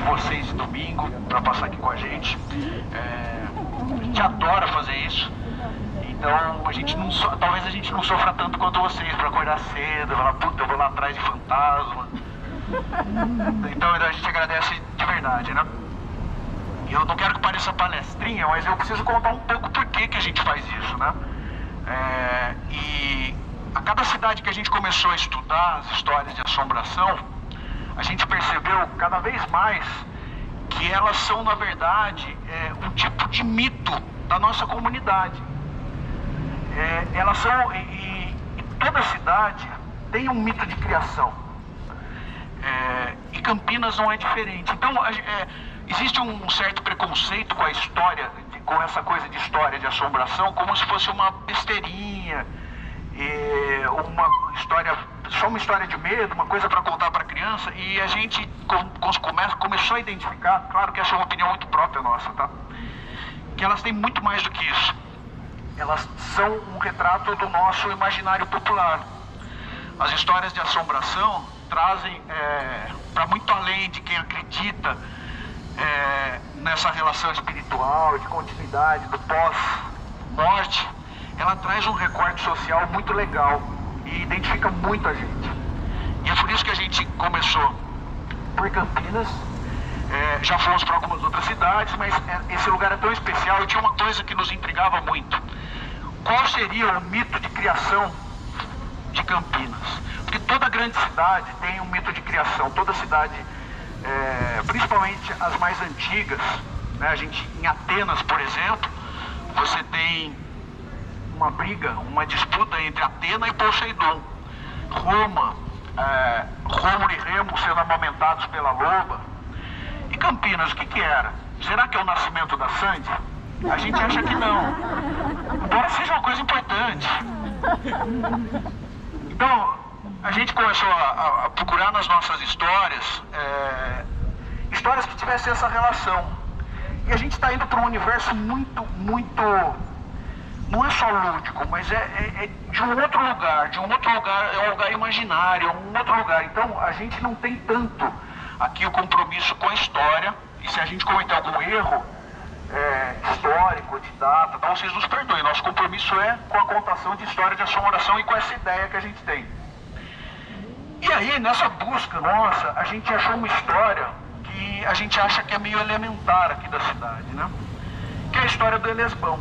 de vocês de domingo para passar aqui com a gente. A gente adora fazer isso. Então a gente talvez a gente não sofra tanto quanto vocês para acordar cedo, falar, puta, eu vou lá atrás de fantasma. Então a gente agradece de verdade, né? Eu não quero que pareça palestrinha, mas eu preciso contar um pouco por que a gente faz isso, né? E a cada cidade que a gente começou a estudar as histórias de assombração, a gente percebeu cada vez mais que elas são, na verdade, um tipo de mito da nossa comunidade. Elas são, e toda cidade tem um mito de criação. E Campinas não é diferente. Então, existe um certo preconceito com a história, com essa coisa de história de assombração, como se fosse uma besteirinha, só uma história de medo, uma coisa para contar para criança. E a gente começou a identificar, claro que essa é uma opinião muito própria nossa, tá? Que elas têm muito mais do que isso. Elas são um retrato do nosso imaginário popular. As histórias de assombração trazem para muito além de quem acredita nessa relação espiritual, de continuidade, do pós-morte. Ela traz um recorte social muito legal e identifica muito a gente. E é por isso que a gente começou por Campinas. Já fomos para algumas outras cidades, mas esse lugar é tão especial e tinha uma coisa que nos intrigava muito. Qual seria o mito de criação de Campinas? Porque toda grande cidade tem um mito de criação. Toda cidade, principalmente as mais antigas, né? Em Atenas, por exemplo, você tem uma briga, uma disputa entre Atena e Poseidon. Roma, Rômulo e Remo sendo amamentados pela loba. E Campinas, o que era? Será que é o nascimento da Sandy? A gente acha que não, embora seja uma coisa importante. Então, a gente começou a procurar nas nossas histórias, histórias que tivessem essa relação. E a gente está indo para um universo muito, não é só lúdico, mas é de um outro lugar, é um lugar imaginário, é um outro lugar. Então, a gente não tem tanto aqui o compromisso com a história, e se a gente cometer algum erro histórico, de data, então vocês nos perdoem. Nosso compromisso é com a contação de história de assombração e com essa ideia que a gente tem. E aí, nessa busca nossa, a gente achou uma história que a gente acha que é meio elementar aqui da cidade, né? Que é a história do Elesbão.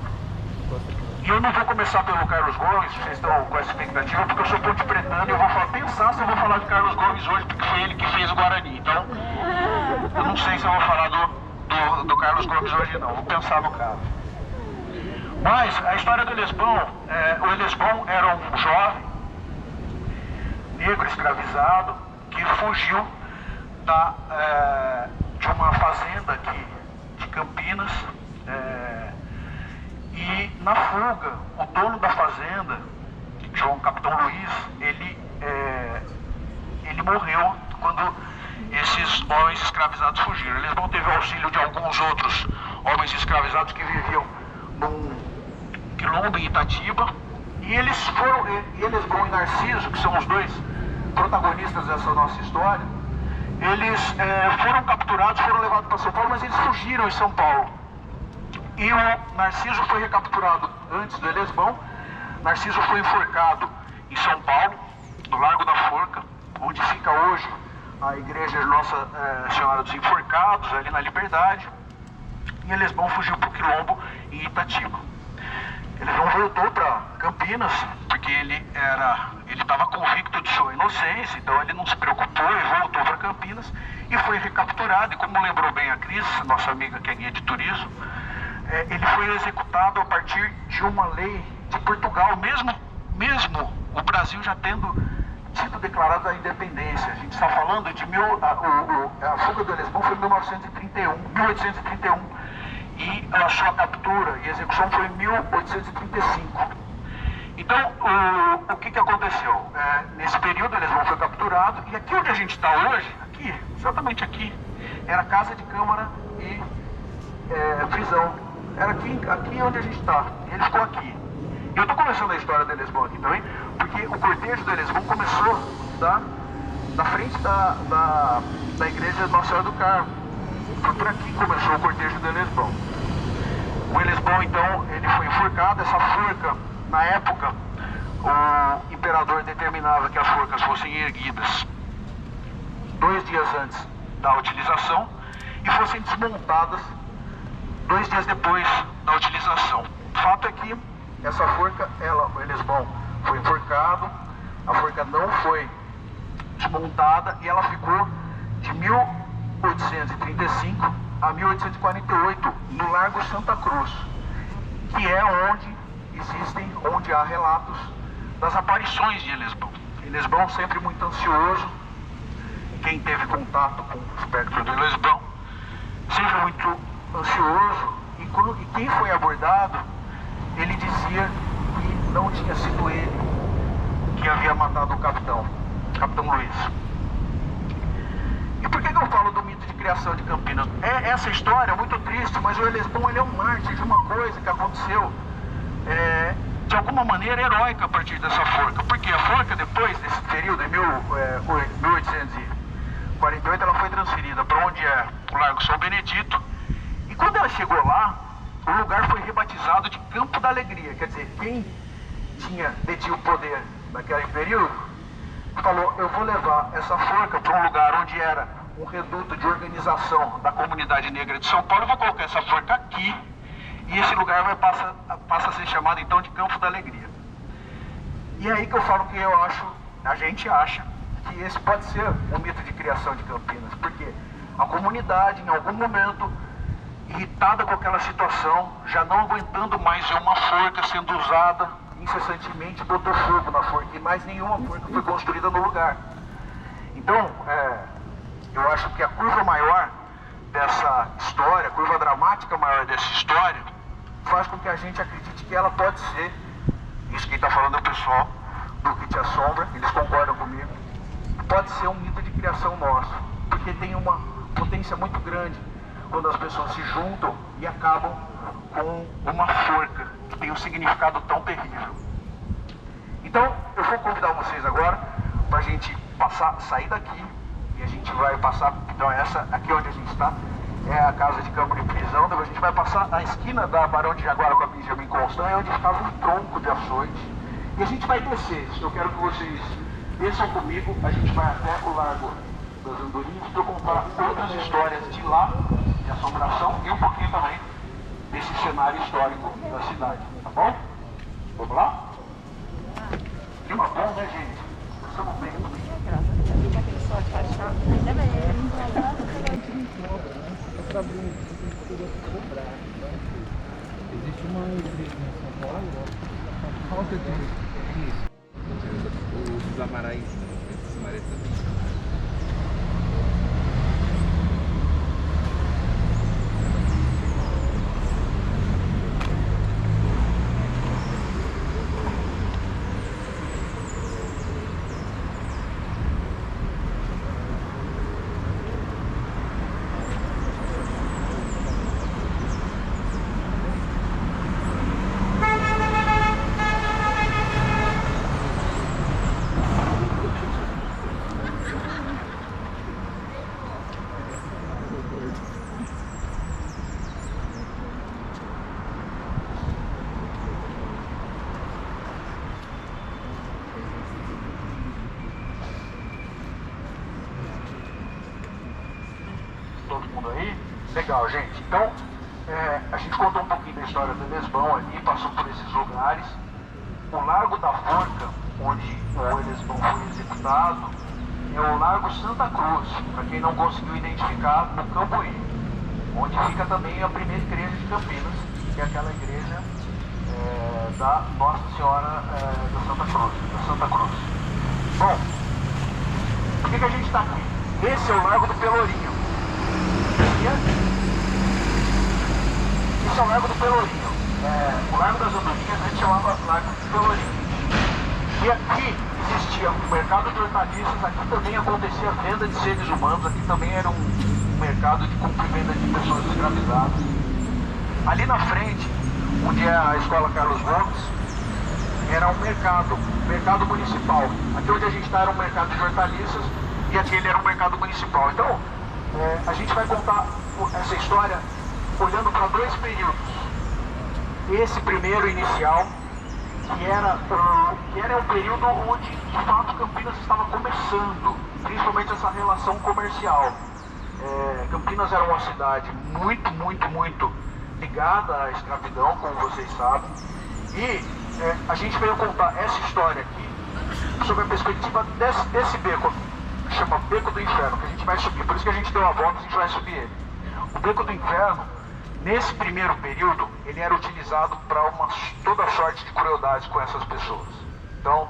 E eu não vou começar pelo Carlos Gomes, vocês estão com essa expectativa, porque eu sou ponte pretano e eu vou pensar se eu vou falar de Carlos Gomes hoje, porque foi ele que fez o Guarani. Então, eu não sei se eu vou falar do Carlos Gomes hoje não, vou pensar no caso. Mas a história do Elesbão, o Elesbão era um jovem negro escravizado que fugiu de uma fazenda aqui de Campinas, e na fuga o dono da fazenda, João Capitão Luiz, ele morreu quando esses homens escravizados fugiram. Eles não teve auxílio de alguns outros homens escravizados que viviam num quilombo em Itatiba, e Elesbão e Narciso, que são os dois protagonistas dessa nossa história, eles foram capturados, foram levados para São Paulo, mas eles fugiram em São Paulo. E o Narciso foi recapturado antes do Elesbão. Narciso foi enforcado em São Paulo, no Largo da Forca, onde fica hoje a igreja Nossa Senhora dos Enforcados, ali na Liberdade. E Elesbão fugiu para o quilombo em Itatiba. Elesbão voltou para Campinas, porque ele estava convicto de sua inocência, então ele não se preocupou e voltou para Campinas e foi recapturado. E como lembrou bem a Cris, nossa amiga que é guia de turismo, ele foi executado a partir de uma lei de Portugal, mesmo o Brasil já tendo sido declarado a independência. A gente está falando de a fuga do Elesbão foi em 1831, e a sua captura e execução foi em 1835. Então, o que aconteceu? Nesse período, Elesbão foi capturado, e aqui onde a gente está hoje, exatamente aqui, era casa de câmara e prisão. Era aqui onde a gente está. Ele ficou aqui. Eu estou começando a história do Elesbão aqui também, porque o cortejo do Elesbão começou da frente da igreja Nossa Senhora do Carmo. Foi por aqui que começou o cortejo do Elesbão. O Elesbão, então, ele foi enforcado. Essa forca, na época, o imperador determinava que as forcas fossem erguidas 2 dias antes da utilização e fossem desmontadas 2 dias depois da utilização. O fato é que essa forca, o Elesbão foi enforcado, a forca não foi desmontada e ela ficou de 1835 a 1848 no Largo Santa Cruz, que é onde há relatos das aparições de Elesbão. Elesbão sempre muito ansioso. Quem teve contato com o espectro do Elesbão sempre muito ansioso, e quem foi abordado, ele dizia que não tinha sido ele que havia matado o capitão Luiz. E por que eu falo do mito de criação de Campinas? Essa história é muito triste, mas o Elesbão, ele é um mártir de uma coisa que aconteceu de alguma maneira heróica a partir dessa forca. Porque a forca, depois desse período, em 1848, ela foi transferida para onde é o Largo São Benedito. E quando ela chegou lá, o lugar foi rebatizado de Campo da Alegria. Quer dizer, quem detinha o poder naquele período falou: eu vou levar essa forca para um lugar onde era um reduto de organização da comunidade negra de São Paulo. Eu vou colocar essa forca aqui, e esse lugar passa a ser chamado então de Campo da Alegria. E é aí que eu falo que a gente acha que esse pode ser um mito de criação de Campinas, porque a comunidade, em algum momento, irritada com aquela situação, já não aguentando mais ver uma forca sendo usada incessantemente, botou fogo na forca, e mais nenhuma forca foi construída no lugar. Então, eu acho que a curva maior dessa história, a curva dramática maior dessa história, faz com que a gente acredite que ela pode ser, isso quem está falando é o pessoal do Que Te Assombra, eles concordam comigo, pode ser um mito de criação nosso, porque tem uma potência muito grande quando as pessoas se juntam e acabam com uma forca que tem um significado tão terrível. Então, eu vou convidar vocês agora para a gente sair daqui, e a gente vai passar, então essa aqui onde a gente está, é a casa de campo de prisão. Depois a gente vai passar a esquina da Barão de Jaguara com a Benjamin Constant, onde ficava um tronco de açoite, e a gente vai descer. Eu quero que vocês desçam comigo, a gente vai até o Largo das Andorinhas para eu contar outras histórias de lá, de assombração, e um pouquinho também desse cenário histórico da cidade, tá bom? Vamos lá? Clima bom, né, gente? Estamos bem. Existe uma igreja em São Paulo, qual que é isso? Os Amarais, esses mares também. Todo mundo aí? Legal, gente. Então, a gente contou um pouquinho da história do Elesbão ali, passou por esses lugares. O Largo da Forca, onde o Elesbão foi executado, é o Largo Santa Cruz, para quem não conseguiu identificar, no Cambuí, onde fica também a primeira igreja de Campinas, que é aquela igreja da Nossa Senhora da Santa Cruz. Bom, por que a gente está aqui? Esse é o Largo do Pelourinho. Esse é o Largo do Pelourinho. O Largo das Andorinhas a gente chamava Largo do Pelourinho. E aqui existia um mercado de hortaliças, aqui também acontecia a venda de seres humanos, aqui também era um mercado de compra e venda de pessoas escravizadas. Ali na frente, onde é a Escola Carlos Gomes, era um mercado municipal. Aqui onde a gente está era um mercado de hortaliças e aquele era um mercado municipal. Então, A gente vai contar essa história olhando para dois períodos. Esse primeiro inicial, que era um período onde, de fato, Campinas estava começando, principalmente essa relação comercial. Campinas era uma cidade muito ligada à escravidão, como vocês sabem. E a gente veio contar essa história aqui sob a perspectiva desse beco, que chama Beco do Inferno, que a gente vai subir. Por isso que a gente deu a volta, a gente vai subir ele. O Beco do Inferno, nesse primeiro período, ele era utilizado para toda sorte de crueldades com essas pessoas. Então,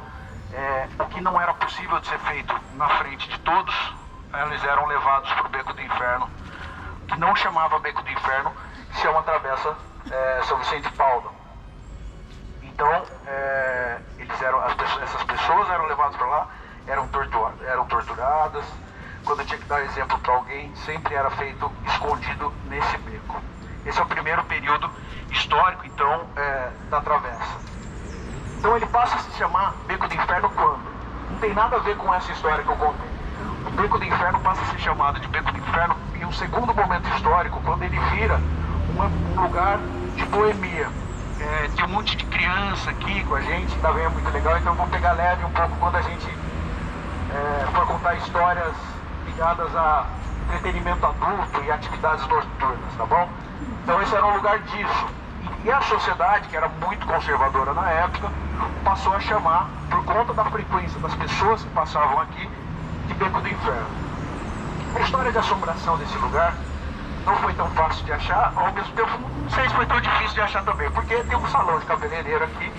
o que não era possível de ser feito na frente de todos, eles eram levados para o Beco do Inferno, que não chamava Beco do Inferno, que chama Travessa São Vicente de Paulo. Então, essas pessoas eram levadas para lá, eram torturadas. Quando eu tinha que dar exemplo para alguém, sempre era feito escondido nesse beco. Esse é o primeiro período histórico, então, da travessa. Então ele passa a se chamar Beco do Inferno quando? Não tem nada a ver com essa história que eu contei. O Beco do Inferno passa a ser chamado de Beco do Inferno em um segundo momento histórico, quando ele vira um lugar de boemia. Tem um monte de criança aqui com a gente, também é muito legal, então vamos pegar leve um pouco quando a gente for contar histórias ligadas a entretenimento adulto e atividades noturnas, tá bom? Então esse era um lugar disso. E a sociedade, que era muito conservadora na época, passou a chamar, por conta da frequência das pessoas que passavam aqui, de Beco do Inferno. A história de assombração desse lugar não foi tão fácil de achar, ao mesmo tempo não sei se foi tão difícil de achar também, porque tem um salão de cabeleireiro aqui,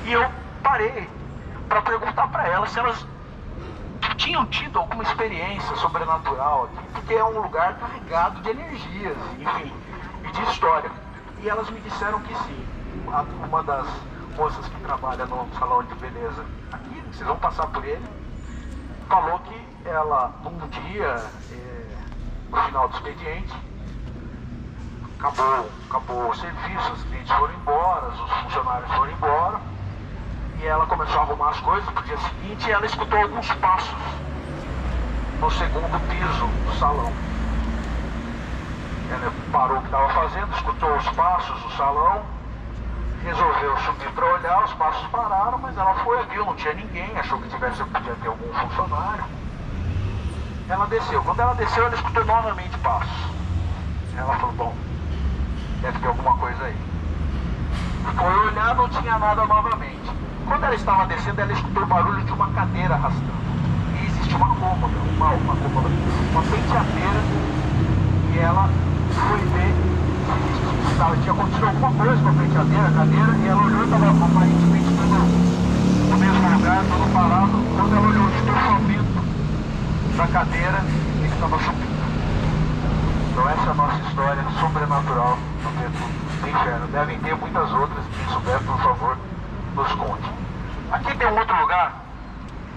e eu parei para perguntar para elas se elas tinham tido alguma experiência sobrenatural aqui, porque é um lugar carregado de energias, enfim, e de história. E elas me disseram que sim. Uma das moças que trabalha no salão de beleza aqui, vocês vão passar por ele, falou que ela, num dia, no final do expediente, acabou o serviço, os clientes foram embora, os funcionários foram embora, e ela começou a arrumar as coisas pro dia seguinte, e ela escutou alguns passos no segundo piso do salão. Ela parou o que estava fazendo, escutou os passos do salão, resolveu subir para olhar, os passos pararam, mas ela viu, não tinha ninguém, achou que podia ter algum funcionário. Ela desceu. Quando ela desceu, ela escutou novamente passos. Ela falou, bom, deve ter alguma coisa aí. Foi olhar, não tinha nada novamente. Quando ela estava descendo, ela escutou o barulho de uma cadeira arrastando. E existia uma cômoda, uma penteadeira, e ela foi ver se tinha acontecido alguma coisa com a cadeira, e ela olhou e estava aparentemente tudo no mesmo lugar, tudo parado. Quando ela olhou o estofamento da cadeira, ele estava subindo. Então essa é a nossa história sobrenatural no Beco do Inferno. Devem ter muitas outras, quem souber, por favor, nos conte. Aqui tem um outro lugar,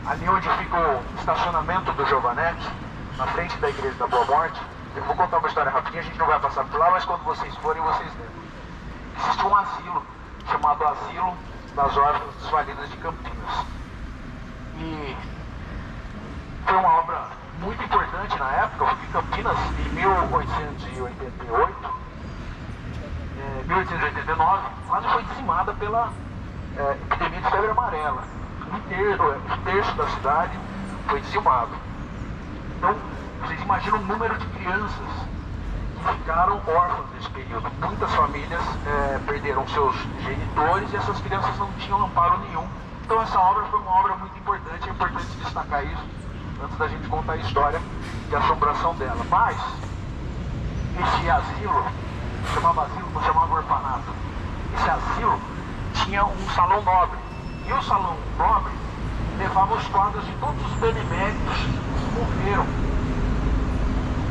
ali onde fica o estacionamento do Giovanetti, na frente da Igreja da Boa Morte. Eu vou contar uma história rapidinha, a gente não vai passar por lá, mas quando vocês forem, vocês lembram. Existe um asilo, chamado Asilo das Órfãs Desvalidas de Campinas. E foi uma obra muito importante na época, porque Campinas, em 1889, quase foi dizimada pela epidemia de febre amarela. Um terço da cidade foi dizimado. Então, vocês imaginam o número de crianças que ficaram órfãs nesse período. Muitas famílias perderam seus genitores e essas crianças não tinham amparo nenhum. Então essa obra foi uma obra muito importante, é importante destacar isso antes da gente contar a história de assombração dela. Mas esse asilo, chamava asilo, não chamava orfanato. Esse asilo tinha um salão nobre. E o salão nobre levava os quadros de todos os beneméritos que morreram.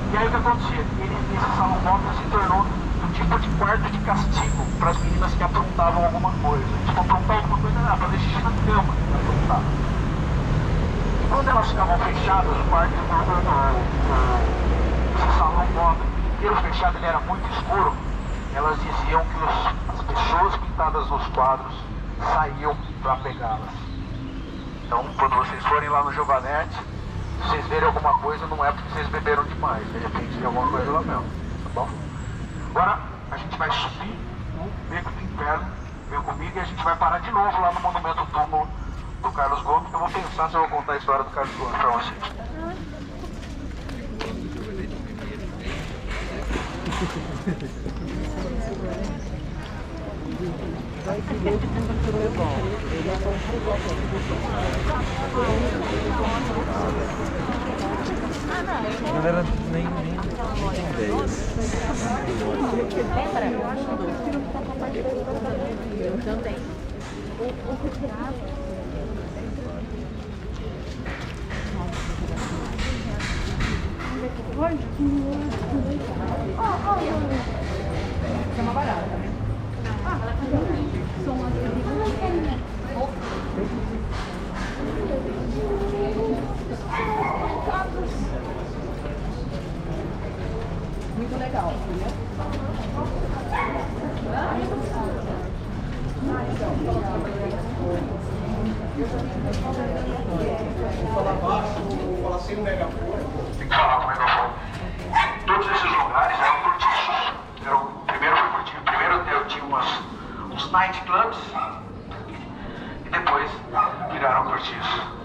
E aí o que acontecia? Esse salão nobre se tornou um tipo de quarto de castigo para as meninas que aprontavam alguma coisa. Tipo, aprontar alguma coisa era fazer xixi na cama, aprontar. E quando elas ficavam fechadas, o quarto esse salão nobre inteiro fechado, ele era muito escuro, elas diziam que as pessoas pintadas nos quadros saíam para pegá-las. Então, quando vocês forem lá no Giovanetti, Se vocês verem alguma coisa, não é porque vocês beberam demais. De repente tem alguma coisa lá mesmo, tá bom? Agora a gente vai subir o Beco do Inferno, vem comigo, e a gente vai parar de novo lá no monumento túmulo do Carlos Gomes. Eu vou pensar se eu vou contar a história do Carlos Gomes pra vocês. A galera nem tem ideia. Eu também. É uma barata, né? Muito legal, Tem que falar com o megafone. Todos esses lugares eram cortiços. Primeiro eu tinha uns nightclubs e depois viraram cortiços.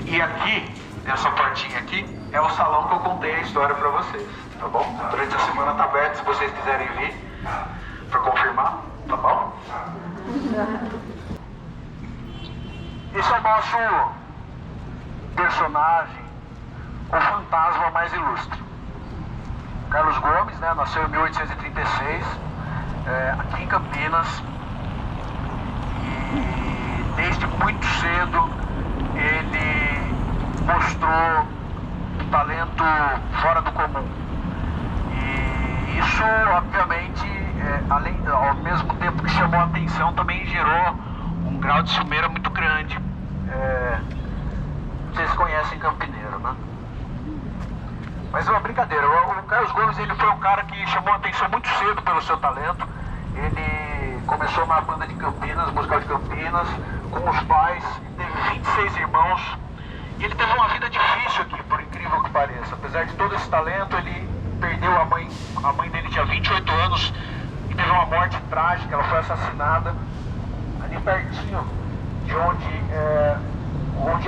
E aqui, nessa portinha aqui, é o salão que eu contei a história pra vocês, tá bom? Durante a semana tá aberto, se vocês quiserem vir, pra confirmar, tá bom? Esse é o nosso personagem, o fantasma mais ilustre. Carlos Gomes, né, nasceu em 1836, aqui em Campinas, e desde muito cedo ele mostrou um talento fora do comum. E isso, obviamente, ao mesmo tempo que chamou a atenção, também gerou um grau de ciumeira muito grande. Vocês conhecem Campineiro, né? Mas é uma brincadeira. O Carlos Gomes, ele foi um cara que chamou a atenção muito cedo pelo seu talento. Ele começou na banda de Campinas, musical de Campinas, com os pais, teve 26 irmãos. E ele teve uma vida difícil aqui, por incrível que pareça. Apesar de todo esse talento, ele perdeu a mãe. A mãe dele tinha 28 anos e teve uma morte trágica. Ela foi assassinada ali pertinho de onde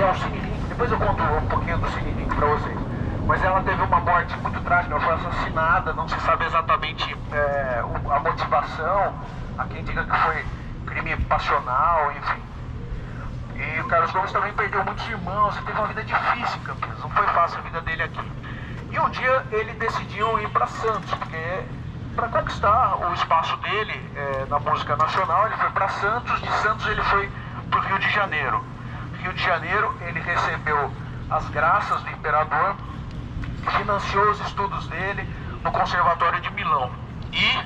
é o Siririca. Depois eu conto um pouquinho do Siririca para vocês. Mas ela teve uma morte muito trágica, ela foi assassinada, não se sabe exatamente a motivação. Há quem diga que foi crime passional, enfim. E o Carlos Gomes também perdeu muitos irmãos, teve uma vida difícil em Campinas, não foi fácil a vida dele aqui. E um dia ele decidiu ir para Santos, porque para conquistar o espaço dele na música nacional, ele foi para Santos, de Santos ele foi para o Rio de Janeiro. No Rio de Janeiro ele recebeu as graças do imperador, financiou os estudos dele no Conservatório de Milão. E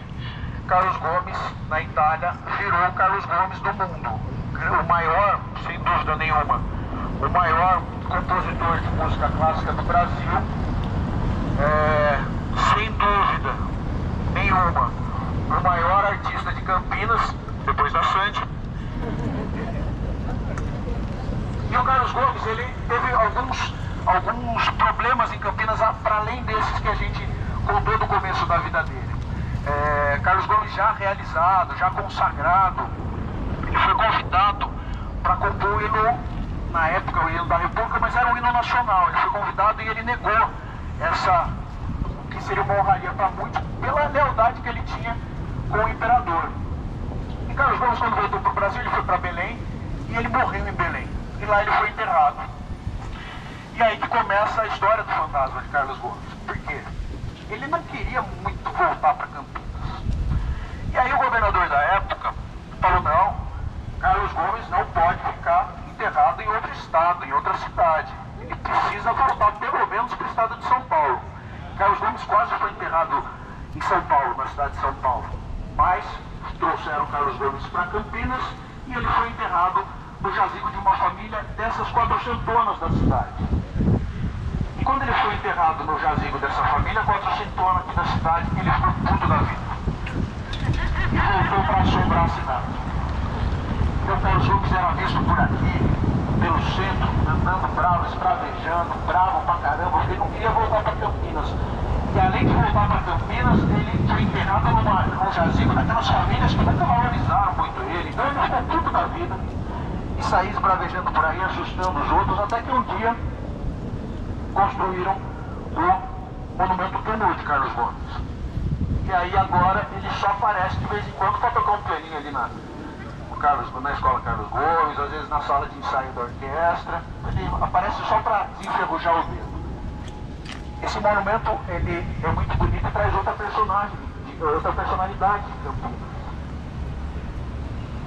Carlos Gomes, na Itália, virou o Carlos Gomes do mundo. O maior, sem dúvida nenhuma, o maior compositor de música clássica do Brasil, sem dúvida nenhuma, o maior artista de Campinas, depois da Sandy. E o Carlos Gomes, ele teve alguns problemas em Campinas, para além desses que a gente contou no começo da vida dele. Carlos Gomes já realizado, já consagrado, ele foi convidado para compor o hino, na época o hino da República, mas era um hino nacional. Ele foi convidado e ele negou que seria uma honraria para muitos, pela lealdade que ele tinha com o imperador. E Carlos Gomes, quando voltou para o Brasil, ele foi para Belém e ele morreu em Belém. E lá ele foi enterrado. E aí que começa a história do fantasma de Carlos Gomes. Por quê? Ele não queria muito voltar para Campinas. E aí o governador da época falou, não, Carlos Gomes não pode ficar enterrado em outro estado, em outra cidade. Ele precisa voltar pelo menos para o estado de São Paulo. Carlos Gomes quase foi enterrado em São Paulo, na cidade de São Paulo. Mas trouxeram Carlos Gomes para Campinas e ele foi enterrado no jazigo de uma família dessas 400 da cidade. E quando ele foi enterrado no jazigo dessa família 400 aqui da cidade, ele ficou puto da vida. E voltou para assombrar a cidade. Então Carlos Gomes era visto por aqui, pelo centro, andando bravo, esbravejando, bravo pra caramba, porque ele não queria voltar para Campinas. E além de voltar para Campinas, ele foi enterrado num jazigo daquelas famílias que nunca valorizaram muito ele. Então ele ficou puto da vida e saía esbravejando por aí, assustando os outros, até que um dia construíram o monumento túmulo de Carlos Gomes. E aí agora ele só aparece de vez em quando para tocar um pianinho ali na escola Carlos Gomes, às vezes na sala de ensaio da orquestra. Ele aparece só para desenferrujar o dedo. Esse monumento ele é muito bonito e traz outra personalidade de Campinas.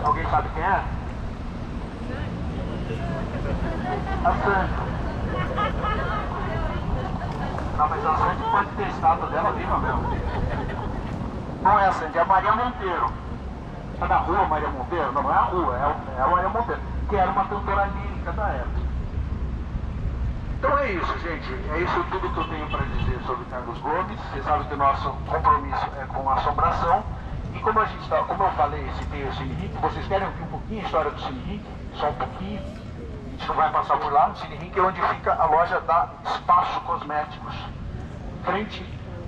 Alguém sabe quem é? A Santa. Não, mas a Santa pode ter estátua dela viva mesmo. Não é a Santa, é a Maria Monteiro. Está na rua Maria Monteiro? Não, não é a rua, é a Maria Monteiro, que era uma cantora lírica da época. Então é isso, gente. É isso tudo que eu tenho para dizer sobre Carlos Gomes. Vocês sabem que o nosso compromisso é com a assombração. E como a gente tá, como eu falei, citei o Cine Rick, vocês querem ouvir um pouquinho a história do Cine Rick? Só um pouquinho. A gente não vai passar por lá. O Cine Rick é onde fica a loja da Espaço Cosméticos.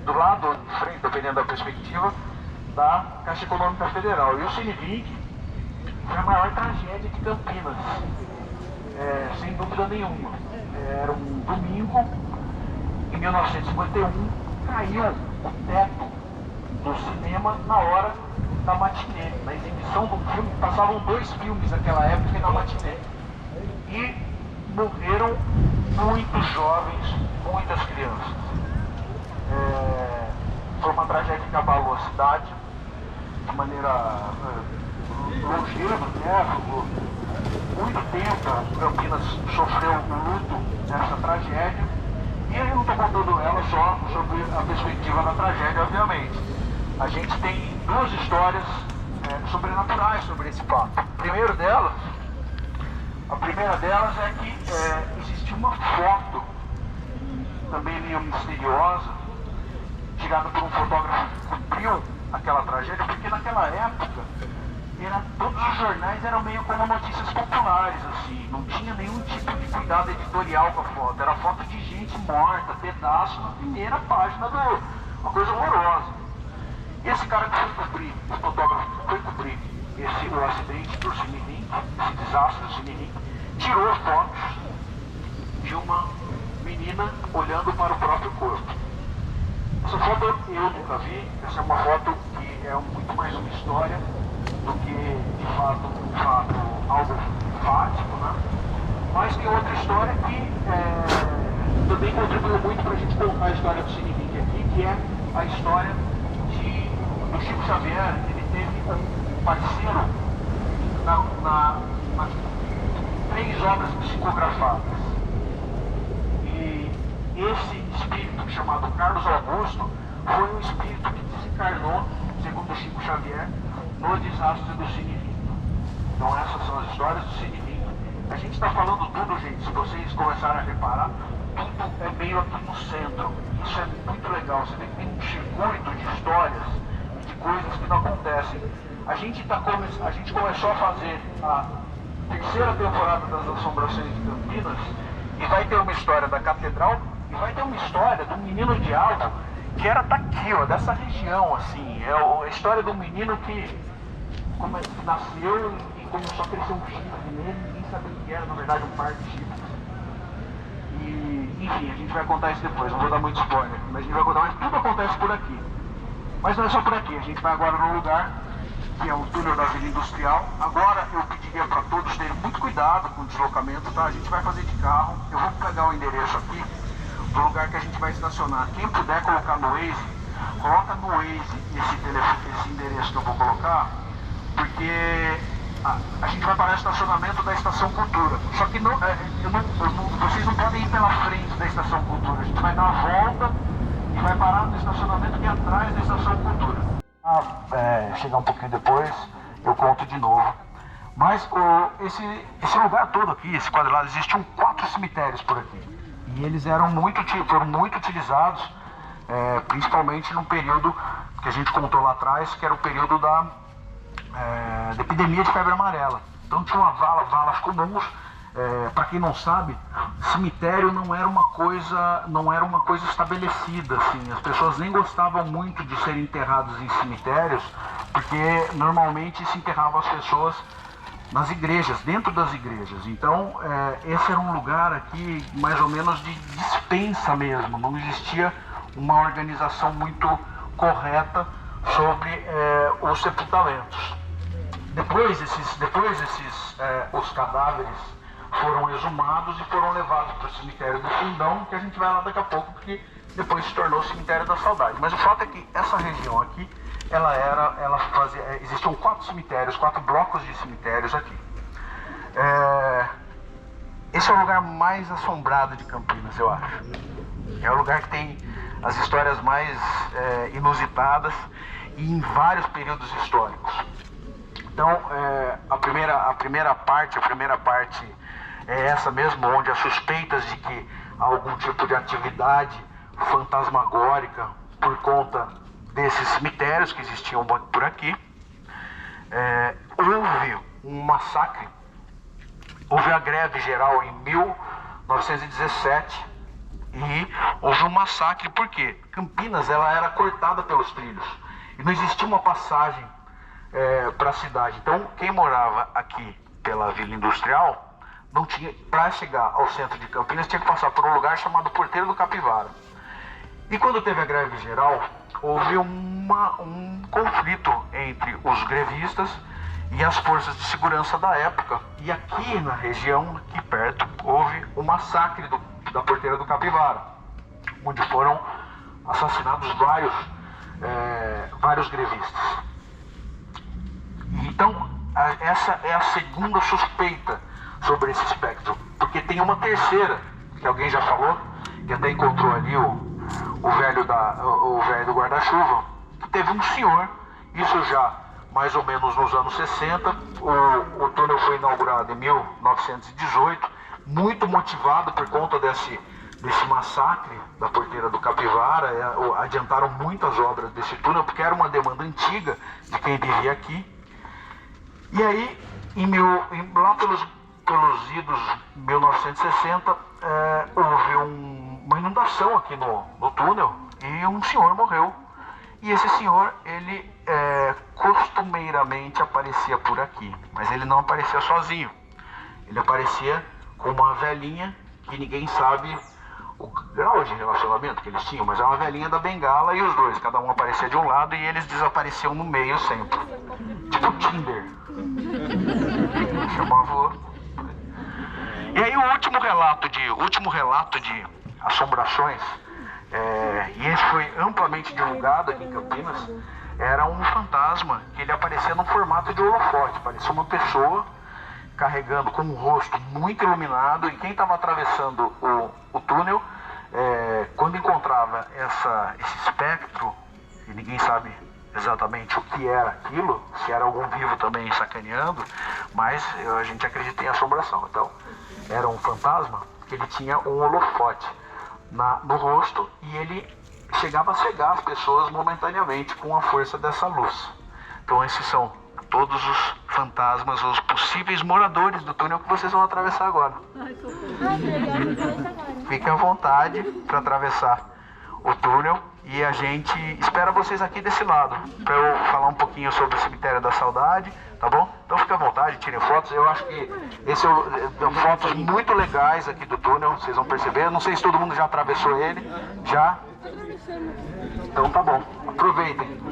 Do lado de frente, dependendo da perspectiva, da Caixa Econômica Federal. E o Cine Rick foi a maior tragédia de Campinas. Sem dúvida nenhuma. Era um domingo, em 1951, caiu o teto do cinema na hora da matinê, na exibição do filme. Passavam 2 filmes naquela época na matinê. E morreram muitos jovens, muitas crianças. Foi uma tragédia que abalou a cidade de maneira longeva, né? Muito tempo Campinas sofreu um luto nessa tragédia, e eu não estou contando ela só sobre a perspectiva da tragédia, obviamente. A gente tem 2 histórias sobrenaturais sobre esse fato. A primeira delas é que existe uma foto, também meio misteriosa, tirada por um fotógrafo que cobriu aquela tragédia, porque naquela época todos os jornais eram meio como notícias populares, assim, não tinha nenhum tipo de cuidado editorial com a foto, era foto de gente morta, pedaço na primeira página uma coisa horrorosa. E esse cara que foi cobrir, o fotógrafo que foi cobrir o acidente do Cine Rick, esse desastre do Cine Rick, tirou fotos de uma menina olhando para o próprio corpo. Essa foto eu nunca vi, essa é uma foto que é muito mais uma história do que, de fato, algo fático, né? Mas tem outra história que também contribuiu muito para a gente contar a história do Cine Rick aqui, que é a história do Chico Xavier. Ele teve um parceiro nas 3 obras psicografadas. E esse espírito chamado Carlos Augusto foi um espírito que desencarnou, segundo Chico Xavier, no desastre do Cine Rick. Então essas são as histórias do Cine Rick. A gente está falando tudo, gente, se vocês começarem a reparar, tudo é meio aqui no centro. Isso é muito legal. Você vê que tem um circuito de histórias e de coisas que não acontecem. A gente começou a fazer a 3ª temporada das Assombrações de Campinas, e vai ter uma história da Catedral e vai ter uma história do menino diabo que era daqui, ó, dessa região, assim. É a história do menino que nasceu e começou a crescer um chifre nele, ninguém sabia o que era, na verdade um par de chifres. E, enfim, a gente vai contar isso depois, não vou dar muito spoiler, mas a gente vai contar, mas tudo acontece por aqui. Mas não é só por aqui, a gente vai agora num lugar que é o túnel da Vila Industrial. Agora eu pediria para todos terem muito cuidado com o deslocamento, tá? A gente vai fazer de carro, eu vou pegar o endereço aqui do lugar que a gente vai estacionar. Quem puder colocar no Waze, coloca no Waze esse endereço que eu vou colocar, porque a gente vai parar no estacionamento da Estação Cultura. Só que vocês não podem ir pela frente da Estação Cultura, a gente vai dar uma volta e vai parar no estacionamento que é atrás da Estação Cultura. chegar um pouquinho depois, eu conto de novo. Mas esse lugar todo aqui, esse quadrado, existiam 4 cemitérios por aqui. E eles foram muito utilizados, principalmente no período que a gente contou lá atrás, que era o período da epidemia de febre amarela. Então tinha valas comuns. Para quem não sabe, cemitério não era uma coisa estabelecida, assim. As pessoas nem gostavam muito de serem enterrados em cemitérios, porque normalmente se enterravam as pessoas nas igrejas, dentro das igrejas. Então esse era um lugar aqui mais ou menos de dispensa mesmo, não existia uma organização muito correta sobre os sepultamentos. Depois os cadáveres foram exumados e foram levados para o cemitério do Fundão, que a gente vai lá daqui a pouco, porque depois se tornou o cemitério da Saudade. Mas o fato é que essa região aqui, existiam 4 cemitérios, 4 blocos de cemitérios aqui. Esse é o lugar mais assombrado de Campinas, eu acho. É o lugar que tem as histórias mais inusitadas e em vários períodos históricos. Então, a primeira parte é essa mesmo, onde há suspeitas de que há algum tipo de atividade fantasmagórica por conta desses cemitérios que existiam por aqui. Houve um massacre, houve a greve geral em 1917 e houve um massacre porque Campinas ela era cortada pelos trilhos e não existia uma passagem para a cidade. Então, quem morava aqui pela Vila Industrial, não tinha, para chegar ao centro de Campinas, tinha que passar por um lugar chamado Porteiro do Capivara. E quando teve a greve geral, houve um conflito entre os grevistas e as forças de segurança da época. E aqui na região, aqui perto, houve o massacre da Porteira do Capivara, onde foram assassinados vários grevistas. Então, essa é a segunda suspeita sobre esse espectro, porque tem uma terceira, que alguém já falou, que até encontrou ali o velho do guarda-chuva, que teve um senhor, isso já mais ou menos nos anos 60, o túnel foi inaugurado em 1918, muito motivado por conta desse massacre da Porteira do Capivara. Adiantaram muitas obras desse túnel, porque era uma demanda antiga de quem vivia aqui. E aí, lá pelos idos 1960, houve uma inundação aqui no túnel e um senhor morreu. E esse senhor, ele costumeiramente aparecia por aqui, mas ele não aparecia sozinho. Ele aparecia com uma velhinha que ninguém sabe o grau de relacionamento que eles tinham, mas é uma velhinha da bengala e os dois, cada um aparecia de um lado e eles desapareciam no meio sempre. Tipo Tinder. Chamava. E aí o último relato de assombrações, e esse foi amplamente divulgado aqui em Campinas, era um fantasma que ele aparecia no formato de holofote, parecia uma pessoa carregando com um rosto muito iluminado, e quem estava atravessando o túnel, quando encontrava esse espectro, e ninguém sabe exatamente o que era aquilo, se era algum vivo também sacaneando, mas a gente acredita em assombração. Então, era um fantasma que ele tinha um holofote no rosto e ele chegava a cegar as pessoas momentaneamente com a força dessa luz. Então, esses são todos os fantasmas, os possíveis moradores do túnel que vocês vão atravessar agora. Fiquem à vontade para atravessar o túnel e a gente espera vocês aqui desse lado para eu falar um pouquinho sobre o Cemitério da Saudade, tá bom? Então fiquem à vontade, tirem fotos. Eu acho que fotos muito legais aqui do túnel, vocês vão perceber. Não sei se todo mundo já atravessou ele. Já? Então tá bom, aproveitem.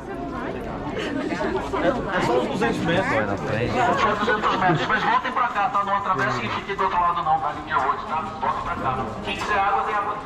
É só uns 200 metros aí na frente. É, só 200 metros, mas voltem pra cá, tá? Não atravessem e fiquem do outro lado não, tá? Linha hoje, tá? Voltem pra cá. Quem quiser água, tem água.